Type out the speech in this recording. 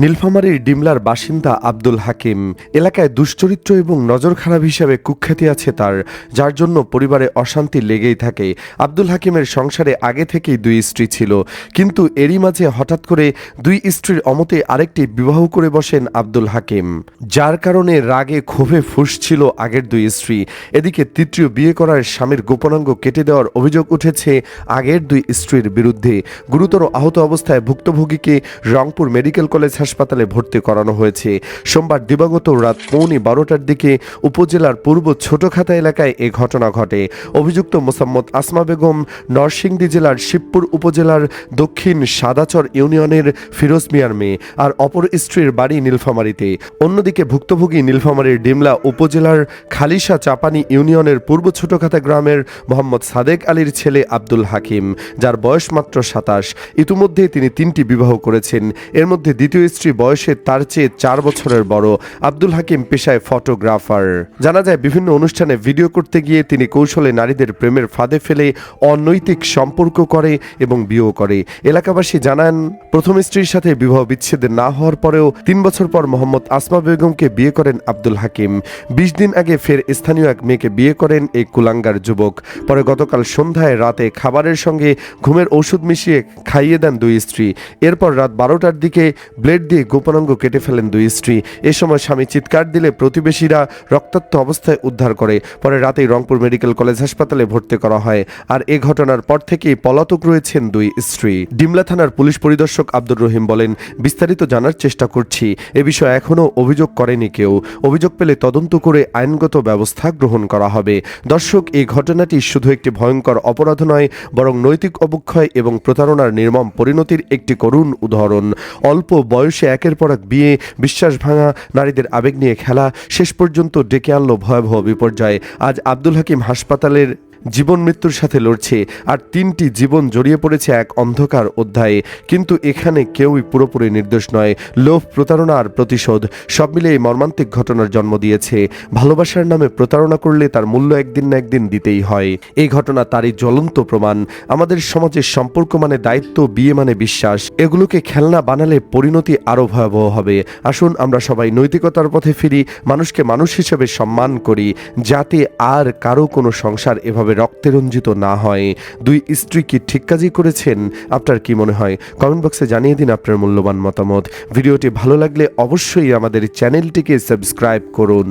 নীলফামারীর ডিমলার বাসিন্দা আব্দুল হাকিম এলাকায় দুশ্চরিত্র এবং নজর খারাপ হিসাবে কুখ্যাতি আছে তার, যার জন্য পরিবারে অশান্তি লেগেই থাকে। আব্দুল হাকিমের সংসারে আগে থেকেই দুই স্ত্রী ছিল, কিন্তু এরই মাঝে হঠাৎ করে দুই স্ত্রীর অমতে আরেকটি বিবাহ করে বসেন আব্দুল হাকিম, যার কারণে রাগে ক্ষোভে ফুঁসছিল আগের দুই স্ত্রী। এদিকে তৃতীয় বিয়ে করার স্বামীর গোপনাঙ্গ কেটে দেওয়ার অভিযোগ উঠেছে আগের দুই স্ত্রীর বিরুদ্ধে। গুরুতর আহত অবস্থায় ভুক্তভোগীকে রংপুর মেডিকেল কলেজ হাসপাতালে ভর্তি করানো হয়েছে। সোমবার দিবাগত রাত 12:15টার দিকে উপজেলার পূর্ব ছোটখাতা এলাকায় এ ঘটনা ঘটে। অভিযুক্ত মোসাম্মদ আসমা বেগম নরসিংদী জেলার শিবপুর উপজেলার দক্ষিণ সাদাচর ইউনিয়নের ফিরোজ মিয়ার মেয়ে, আর অপর স্ত্রীর বাড়ি নীলফামারীতে। অন্যদিকে ভুক্তভোগী নীলফামারীর ডিমলা উপজেলার খালিশা চাপানি ইউনিয়নের পূর্ব ছোটখাতা গ্রামের মোহাম্মদ সাদেক আলীর ছেলে আব্দুল হাকিম, যার বয়স মাত্র 27। ইতিমধ্যে তিনি 3টি বিবাহ করেছেন। এর মধ্যে দ্বিতীয় স্ত্রী বয়সে তার চেয়ে 4 বছরের বড়। আব্দুল হাকিম পেশায় ফটোগ্রাফার। জানা যায়, বিভিন্ন অনুষ্ঠানে ভিডিও করতে গিয়ে তিনি কৌশলে নারীদের প্রেমের ফাঁদে ফেলে অনৈতিক সম্পর্ক করে এবং বিয়েও করে। এলাকাবাসী জানান, প্রথম স্ত্রীর সাথে বিবাহ বিচ্ছেদ না হওয়ার পরেও 3 বছর পর মোহাম্মদ আসমা বেগমকে বিয়ে করেন আব্দুল হাকিম। 20 দিন আগে ফের স্থানীয় এক মেয়েকে বিয়ে করেন এই কুলাঙ্গার যুবক। পরে গতকাল সন্ধ্যায় রাতে খাবারের সঙ্গে ঘুমের ওষুধ মিশিয়ে খাইয়ে দেন দুই স্ত্রী। এরপর রাত 12টার দিকে ব্লেড দিয়ে গোপনাঙ্গ কেটে ফেলেন দুই স্ত্রী। এ সময় স্বামী চিৎকার দিলে প্রতিবেশীরা রক্তাক্ত অবস্থায় উদ্ধার করে। পরে রাতেই রংপুর মেডিকেল কলেজ হাসপাতালে ভর্তি করা হয়। আর এ ঘটনার পর থেকেই পলাতক রয়েছেন দুই স্ত্রী। ডিমলা থানার পুলিশ পরিদর্শক আব্দুর রহিম বলেন, বিস্তারিত জানার চেষ্টা করছি। এ বিষয়ে এখনও অভিযোগ করেনি কেউ। অভিযোগ পেলে তদন্ত করে আইনগত ব্যবস্থা গ্রহণ করা হবে। দর্শক, এই ঘটনাটি শুধু একটি ভয়ঙ্কর অপরাধ নয়, বরং নৈতিক অবক্ষয় এবং প্রতারণার নির্মম পরিণতির একটি করুণ উদাহরণ। অল্প বয়সে একের পর এক বিয়ে, বিশ্বাস ভাঙা, নারীদের আবেগ নিয়ে খেলা, শেষ পর্যন্ত ডেকে আনলো ভয়াবহ বিপর্যয়। আজ আব্দুল হাকিম হাসপাতালের জীবন মৃত্যুর সাথে লড়ছে, আর 3টি জীবন জড়িয়ে পড়েছে এক অন্ধকার অধ্যায়ে। কিন্তু এখানে কেউই পুরোপুরি নির্দোষ নয়। লোভ, প্রতারণা আর প্রতিশোধ সব মিলে এই মর্মান্তিক ঘটনার জন্ম দিয়েছে। ভালোবাসার নামে প্রতারণা করলে তার মূল্য একদিন না একদিন দিতেই হয়। এই ঘটনা তারই জ্বলন্ত প্রমাণ। আমাদের সমাজের সম্পর্ক মানে দায়িত্ব, বিয়ে মানে বিশ্বাস। এগুলোকে খেলনা বানালে পরিণতি আরও ভয়াবহ হবে। আসুন আমরা সবাই নৈতিকতার পথে ফিরি, মানুষকে মানুষ হিসেবে সম্মান করি, যাতে আর কারো কোনো সংসার এভাবে রক্তে রঞ্জিত না হয়। দুই স্ত্রী কি ঠিক কাজই করেছেন? আপনার কি মনে হয়? কমেন্ট বক্সে জানিয়ে দিন আপনার মূল্যবান মতামত। ভিডিওটি ভালো লাগলে অবশ্যই আমাদের চ্যানেলটিকে সাবস্ক্রাইব করুন।